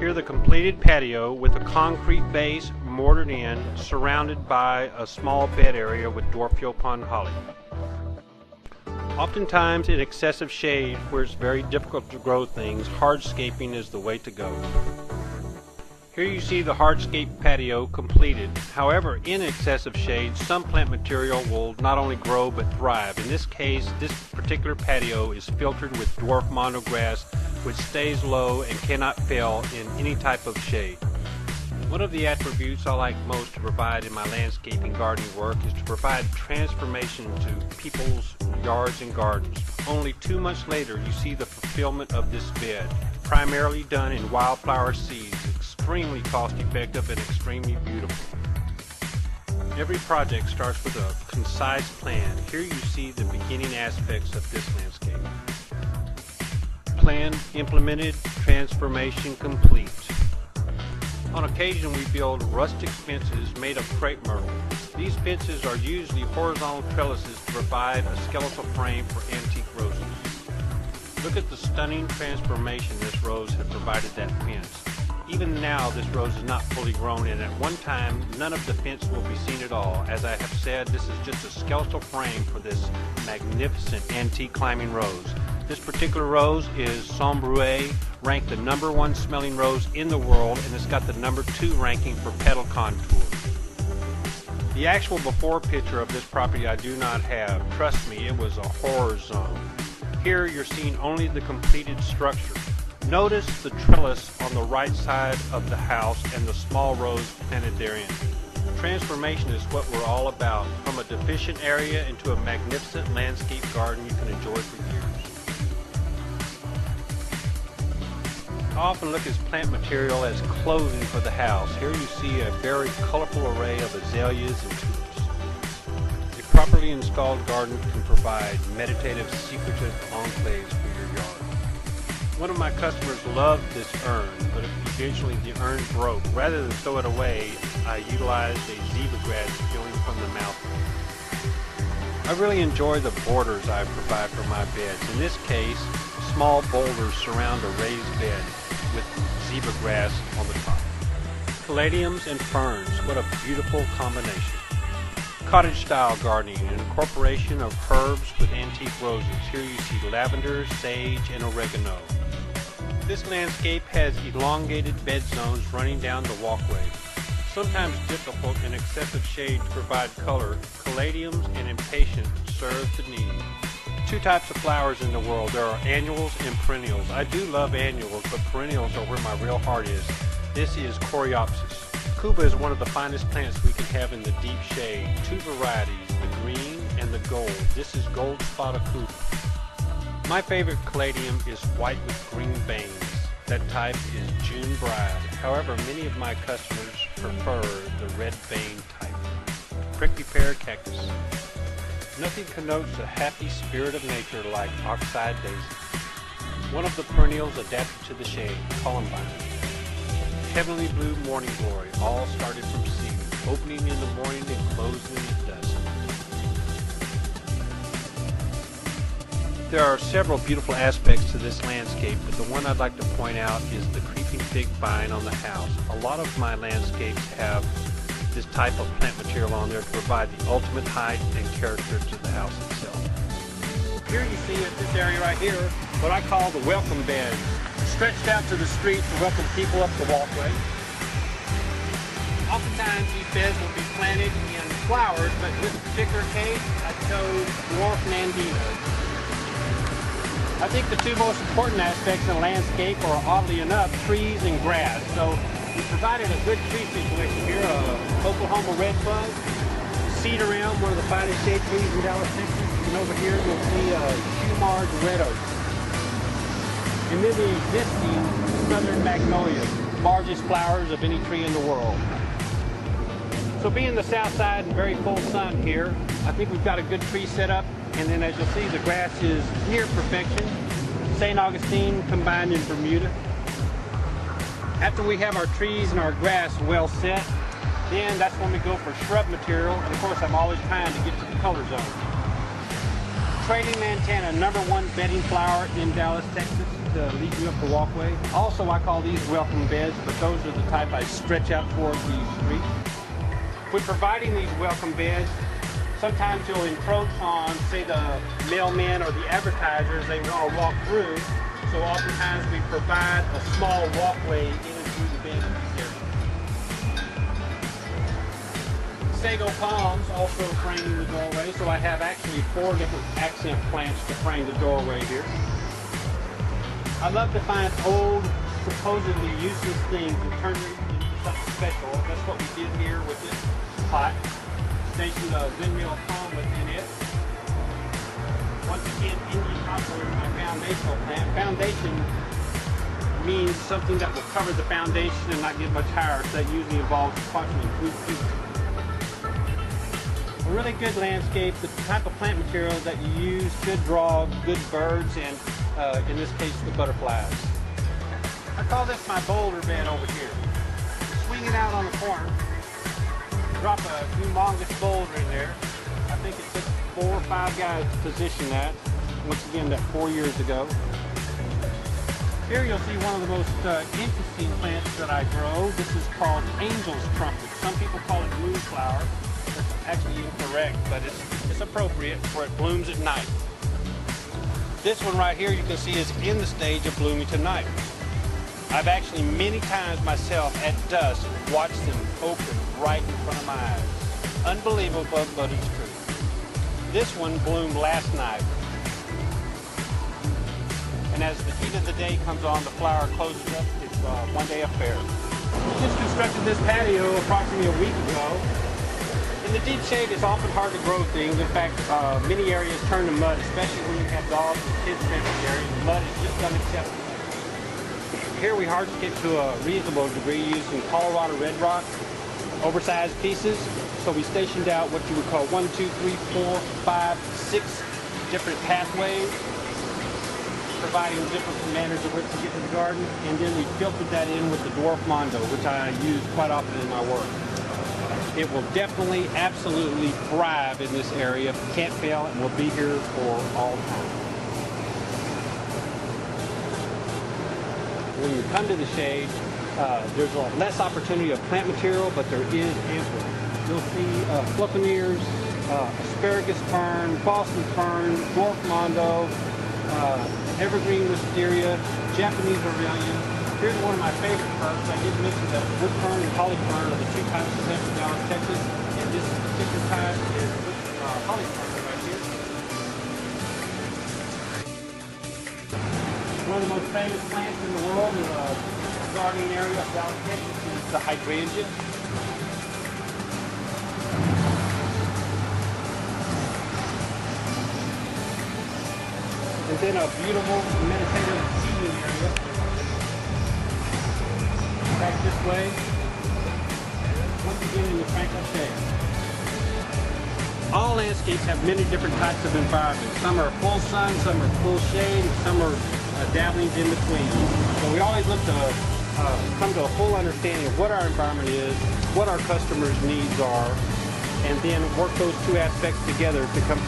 Here the completed patio with a concrete base mortared in, surrounded by a small bed area with dwarf Yopon holly. Oftentimes in excessive shade where it's very difficult to grow things, hardscaping is the way to go. Here you see the hardscape patio completed. However, in excessive shade, some plant material will not only grow but thrive. In this case, this particular patio is filtered with dwarf monograss, which stays low and cannot fail in any type of shade. One of the attributes I like most to provide in my landscaping gardening work is to provide transformation to people's yards and gardens. Only 2 months later, you see the fulfillment of this bed, primarily done in wildflower seeds, extremely cost effective and extremely beautiful. Every project starts with a concise plan. Here you see the beginning aspects of this landscape. Plan implemented, transformation complete. On occasion we build rustic fences made of crepe myrtle. These fences are usually horizontal trellises to provide a skeletal frame for antique roses. Look at the stunning transformation this rose has provided that fence. Even now this rose is not fully grown, and at one time none of the fence will be seen at all. As I have said, this is just a skeletal frame for this magnificent antique climbing rose. This particular rose is Sombreuil, ranked the #1 smelling rose in the world, and it's got the #2 ranking for petal contour. The actual before picture of this property I do not have. Trust me, it was a horror zone. Here you're seeing only the completed structure. Notice the trellis on the right side of the house and the small rose planted therein. Transformation is what we're all about, from a deficient area into a magnificent landscape garden you can enjoy for years. I often look at plant material as clothing for the house. Here you see a very colorful array of azaleas and tulips. A properly installed garden can provide meditative, secretive enclaves for your yard. One of my customers loved this urn, but eventually the urn broke. Rather than throw it away, I utilized a zebra grass peeling from the mouth. I really enjoy the borders I provide for my beds. In this case, small boulders surround a raised bed with zebra grass on the top. Caladiums and ferns, what a beautiful combination. Cottage style gardening, an incorporation of herbs with antique roses. Here you see lavender, sage, and oregano. This landscape has elongated bed zones running down the walkway. Sometimes difficult in excessive shade to provide color, caladiums and impatiens serve the need. 2 types of flowers in the world. There are annuals and perennials. I do love annuals, but perennials are where my real heart is. This is Coreopsis. Cuba is one of the finest plants we can have in the deep shade. 2 varieties, the green and the gold. This is gold spotted Cuba. My favorite caladium is white with green veins. That type is June Bride. However, many of my customers prefer the red vein type. Prickly pear cactus. Nothing connotes the happy spirit of nature like oxeye daisy. One of the perennials adapted to the shade, columbine. Heavenly blue morning glory, all started from seed, opening in the morning and closing at dusk. There are several beautiful aspects to this landscape, but the one I'd like to point out is the creeping fig vine on the house. A lot of my landscapes have this type of plant material on there to provide the ultimate height and character to the house itself. Here you see at this area right here, what I call the welcome bed, stretched out to the street to welcome people up the walkway. Oftentimes these beds will be planted in flowers, but in this particular case, I chose dwarf nandina. I think the 2 most important aspects in a landscape are, oddly enough, trees and grass. So we provided a good tree situation here, Oklahoma red bud, cedar elm, one of the finest shade trees in Dallas, Texas. And over here you'll see Shumard red oak. And then the existing southern magnolia, largest flowers of any tree in the world. So being the south side and very full sun here, I think we've got a good tree set up. And then as you'll see, the grass is near perfection. St. Augustine combined in Bermuda. After we have our trees and our grass well set, then that's when we go for shrub material. And of course, I'm always trying to get to the color zone. Trailing lantana, #1 bedding flower in Dallas, Texas. lead you up the walkway. Also, I call these welcome beds, but those are the type I stretch out toward the street. When providing these welcome beds, sometimes you'll encroach on, say, the mailmen or the advertisers they want to walk through. So oftentimes we provide a small walkway in and through the bed here. Sago palms also framing the doorway, so I have actually 4 different accent plants to frame the doorway here. I love to find old, supposedly useless things and turn them into something special. That's what we did here with this pot. Stationed a windmill palm within it. Once again, Indian poplar is my foundational plant. Foundation means something that will cover the foundation and not get much higher, so that usually involves approximately 3 feet. A really good landscape, the type of plant material that you use should draw good birds and, in this case, the butterflies. I call this my boulder bed over here. Swing it out on the corner, drop a humongous boulder in there. I think it took 4 or 5 guys to position that. Once again, that 4 years ago. Here you'll see one of the most interesting plants that I grow. This is called angel's trumpet. Some people call it moonflower. That's actually incorrect, but it's appropriate, for it blooms at night. This one right here you can see is in the stage of blooming tonight. I've actually many times myself at dusk watched them open right in front of my eyes. Unbelievable, but it's true. This one bloomed last night. And as the heat of the day comes on, the flower closes up. It's a one-day affair. We just constructed this patio approximately a week ago. In the deep shade, it's often hard to grow things. In fact, many areas turn to mud, especially when you have dogs and kids camping areas. Mud is just unacceptable. Here we hardscape to a reasonable degree using Colorado red rock, oversized pieces. So we stationed out what you would call 1, 2, 3, 4, 5, 6 different pathways, providing different manners of which to get to the garden, and then we filtered that in with the dwarf mondo, which I use quite often in my work. It will definitely, absolutely thrive in this area. Can't fail, and will be here for all time. When you come to the shade, there's less opportunity of plant material, but there is ample. You'll see fluffineers, asparagus fern, Boston fern, dwarf mondo, evergreen wisteria, Japanese Aurelia. Here's one of my favorite ferns. I did mention that wood fern and holly fern are the 2 types of plants in Dallas, Texas, and this particular type is holly fern right here. One of the most famous plants in the world in the gardening area of Dallas, Texas is the hydrangea. And then a beautiful meditative seating area. Back this way, once again in the tranquil shade. All landscapes have many different types of environments. Some are full sun, some are full shade, and some are dabblings in between. So we always look to come to a full understanding of what our environment is, what our customers' needs are, and then work those 2 aspects together to come